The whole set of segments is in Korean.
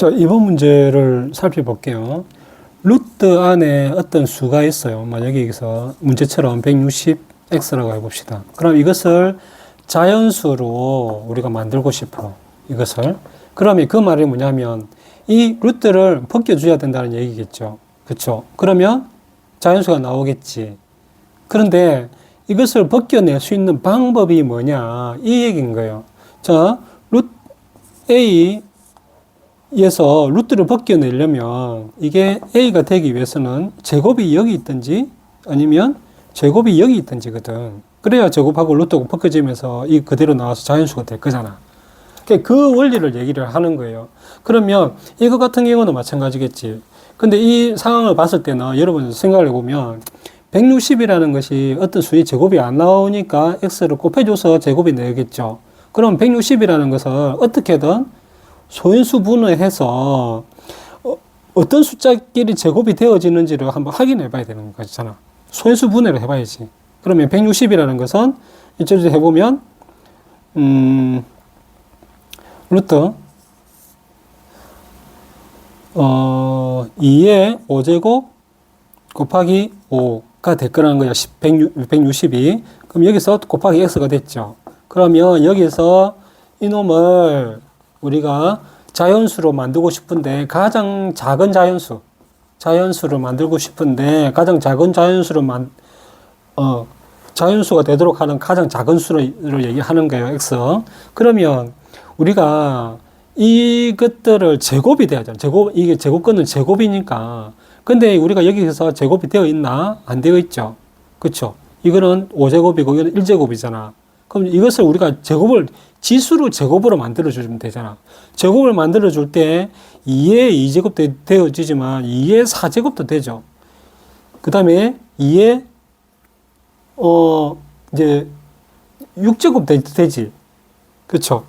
자, 이번 문제를 살펴볼게요. 루트 안에 어떤 수가 있어요. 만약에 여기서 문제처럼 160x라고 해봅시다. 그럼 이것을 자연수로 우리가 만들고 싶어. 이것을. 그러면 그 말이 뭐냐면 이 루트를 벗겨줘야 된다는 얘기겠죠. 그쵸? 그러면 자연수가 나오겠지. 그런데 이것을 벗겨낼 수 있는 방법이 뭐냐 이 얘기인 거예요. 자, 루트 A 에서 루트를 벗겨내려면 이게 A가 되기 위해서는 제곱이 여기 있든지 아니면 제곱이 여기 있든지거든. 그래야 제곱하고 루트가 벗겨지면서 이 그대로 나와서 자연수가 될 거잖아. 그 원리를 얘기를 하는 거예요. 그러면 이거 같은 경우는 마찬가지겠지. 근데 이 상황을 봤을 때는 여러분 생각을 해보면 160이라는 것이 어떤 수의 제곱이 안 나오니까 x를 곱해줘서 제곱이 되겠죠. 그럼 160이라는 것을 어떻게든 소인수 분해해서 어떤 숫자끼리 제곱이 되어지는지를 한번 확인해 봐야 되는 거잖아. 소인수 분해를 해봐야지. 그러면 160이라는 것은 이쪽에서 해보면 루트 2의 5제곱 곱하기 5가 될 거라는 거야. 160이. 그럼 여기서 곱하기 x가 됐죠. 그러면 여기서 이놈을 우리가 자연수로 만들고 싶은데 가장 작은 자연수를 만들고 싶은데 가장 작은 자연수가 되도록 하는 가장 작은 수를 얘기하는 거예요. x. 그러면 우리가 이것들을 제곱이 돼야죠. 이게 제곱권은 제곱이니까. 근데 우리가 여기서 제곱이 되어 있나? 안 되어 있죠. 그쵸? 이거는 5제곱이고 이거는 1제곱이잖아. 그럼 이것을 우리가 지수로 제곱으로 만들어주면 되잖아. 제곱을 만들어줄 때 2의 2제곱도 되어지지만 2의 4제곱도 되죠. 그 다음에 2의, 이제 6제곱 되지. 그쵸?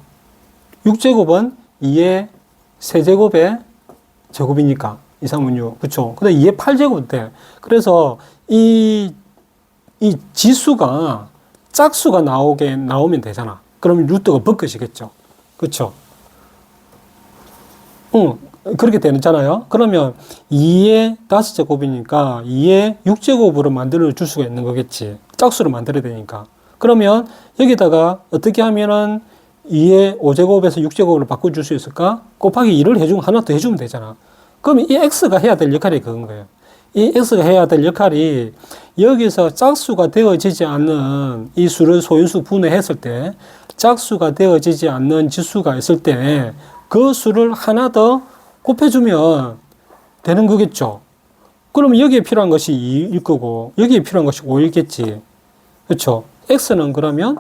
6제곱은 2의 세제곱의 제곱이니까. 2, 3은 6. 그쵸? 그 다음에 2의 8제곱 돼. 그래서 이 지수가 짝수가 나오면 되잖아. 그러면 루트가 벗겨지겠죠. 그쵸? 그렇게 되잖아요. 그러면 2의 5제곱이니까 2의 6제곱으로 만들어 줄 수가 있는 거겠지. 짝수로 만들어야 되니까. 그러면 여기다가 어떻게 하면은 2의 5제곱에서 6제곱으로 바꿔줄 수 있을까? 곱하기 2를 하나 더 해주면 되잖아. 그러면 이 x가 해야 될 역할이 그건 거예요. 이 x가 해야 될 역할이 여기서 짝수가 되어지지 않는 이 수를 소인수 분해했을 때 짝수가 되어지지 않는 지수가 있을 때 그 수를 하나 더 곱해주면 되는 거겠죠. 그러면 여기에 필요한 것이 2일 거고 여기에 필요한 것이 5일겠지. 그렇죠? x는 그러면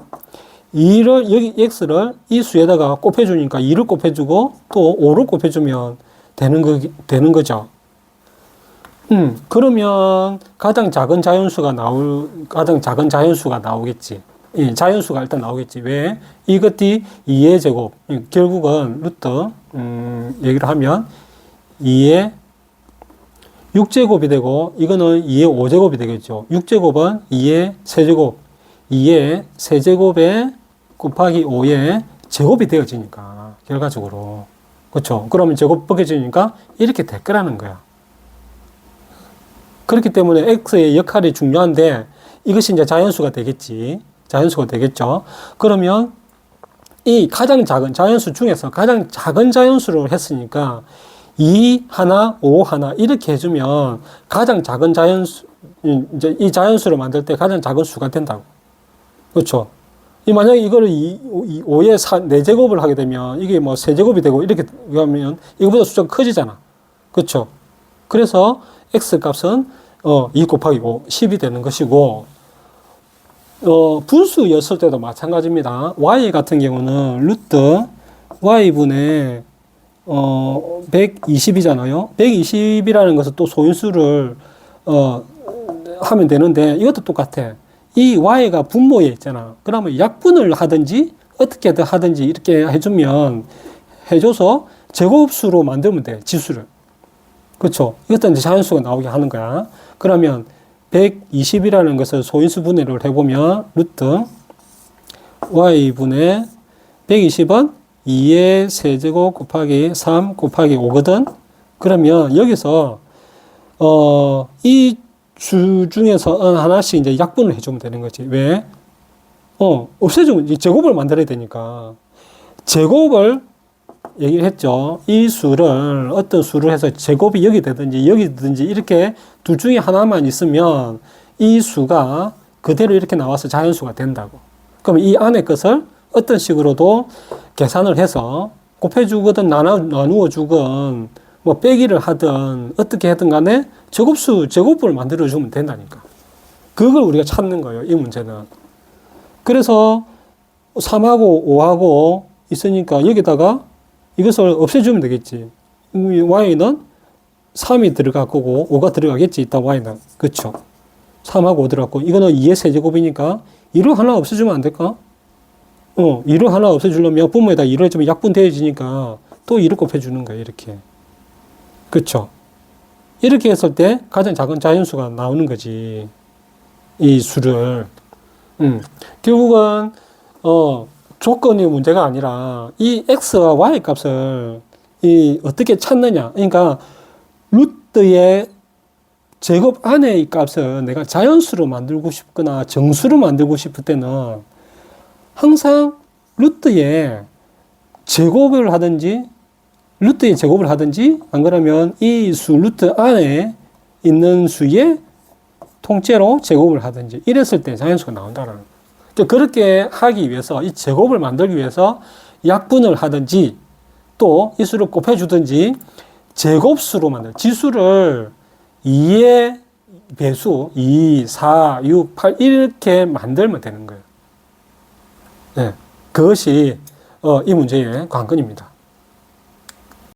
2를 여기 x를 이 수에다가 곱해주니까 2를 곱해주고 또 5를 곱해주면 되는 거죠. 그러면 가장 작은 자연수가 나오겠지. 예, 자연수가 일단 나오겠지. 왜? 이것이 2의 제곱. 결국은 루트, 얘기를 하면 2의 6제곱이 되고, 이거는 2의 5제곱이 되겠죠. 6제곱은 2의 세제곱. 2의 세제곱에 곱하기 5의 제곱이 되어지니까, 결과적으로. 그렇죠. 그러면 제곱 벗겨지니까 이렇게 될 거라는 거야. 그렇기 때문에 x의 역할이 중요한데 이것이 이제 자연수가 되겠지. 자연수가 되겠죠. 그러면 이 가장 작은 자연수 중에서 가장 작은 자연수로 했으니까 2 하나, 5 하나 이렇게 해주면 가장 작은 자연수, 이제 이 자연수를 만들 때 가장 작은 수가 된다고. 그렇죠. 만약에 이거를 5의 4제곱을 하게 되면 이게 뭐 세제곱이 되고 이렇게 하면 이거보다 숫자가 커지잖아. 그렇죠. 그래서 x 값은 2 곱하기 5, 10이 되는 것이고, 분수였을 때도 마찬가지입니다. y 같은 경우는 루트 y분의 120이잖아요. 120이라는 것은 또 소인수를 하면 되는데 이것도 똑같아. 이 y가 분모에 있잖아. 그러면 약분을 하든지 어떻게든 하든지 이렇게 해줘서 제곱수로 만들면 돼. 지수를. 그렇죠. 이것도 이제 자연수가 나오게 하는 거야. 그러면 120이라는 것을 소인수 분해를 해보면 루트 y분의 120은 2의 세제곱 곱하기 3 곱하기 5거든. 그러면 여기서 이 수 중에서 하나씩 이제 약분을 해주면 되는 거지. 왜? 없애주면 이제 제곱을 만들어야 되니까. 제곱을 얘기를 했죠. 이 수를 어떤 수를 해서 제곱이 여기 되든지 여기 되든지 이렇게 둘 중에 하나만 있으면 이 수가 그대로 이렇게 나와서 자연수가 된다고. 그럼 이 안에 것을 어떤 식으로도 계산을 해서 곱해주거든 나누어 주건 뭐 빼기를 하든 어떻게 하든 간에 제곱을 만들어주면 된다니까. 그걸 우리가 찾는 거예요. 이 문제는. 그래서 3하고 5하고 있으니까 여기다가 이것을 없애주면 되겠지. y는 3이 들어갈 거고 5가 들어가겠지. 이따 y는. 그쵸? 3하고 5 들어갔고 이거는 2의 세제곱이니까 2를 하나 없애주면 안 될까? 2를 하나 없애주려면 분모에다 2를 좀 약분되어지니까 또 2를 곱해주는 거야. 이렇게. 그쵸? 이렇게 했을 때 가장 작은 자연수가 나오는 거지. 이 수를. 결국은 조건이 문제가 아니라 이 x와 y 값을 어떻게 찾느냐. 그러니까 루트의 제곱 안의 이 값을 내가 자연수로 만들고 싶거나 정수로 만들고 싶을 때는 항상 루트의 제곱을 하든지 안 그러면 이 수 루트 안에 있는 수의 통째로 제곱을 하든지 이랬을 때 자연수가 나온다는 거예요. 그러니까 그렇게 하기 위해서 이 제곱을 만들기 위해서 약분을 하든지 또 이 수를 곱해주든지 제곱수로 만들 지수를 2의 배수 2, 4, 6, 8 이렇게 만들면 되는 거예요. 네, 그것이 이 문제의 관건입니다.